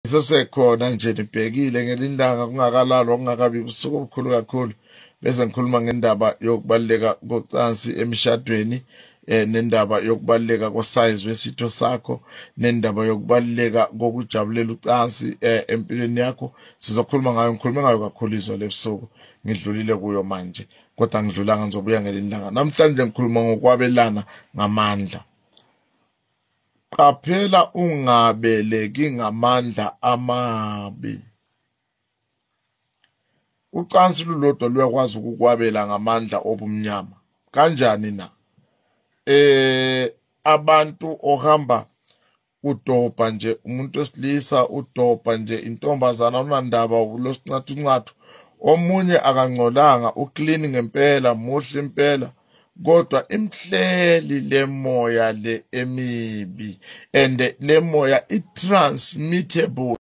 Sesekhona nje nibhekile ngelindanga kungakalala kungakabi ubusuku obukhulu kakhulu bese ngikhuluma ngendaba yokubaluleka kocansi emishadweni, nendaba yokubaluleka kosize wesitho sakho, nendaba yokubaluleka kokujabulela ucansi empilweni yakho. Sizokhuluma ngayo, ngikhulume ngayo kakhulu izolo ebusuku, ngidlulile kuyo manje kodwa ngidlulanga, ngizobuya ngelindanga. Namhlanje ngikhuluma ngokwabelana ngamandla. Qaphela ungabeleki ngamandla amabi. Ucansi lulodwa luyakwazi ukukwabela ngamandla obumnyama. Kanjani na? Abantu ohamba udobha nje, umuntu wesilisa udobha nje intombazana unandaba ulosincathu. Omunye akangcolanga, uclean ngempela, muhle impela, kodwa imhleli lemoya le emibi, and le moya i-transmittable.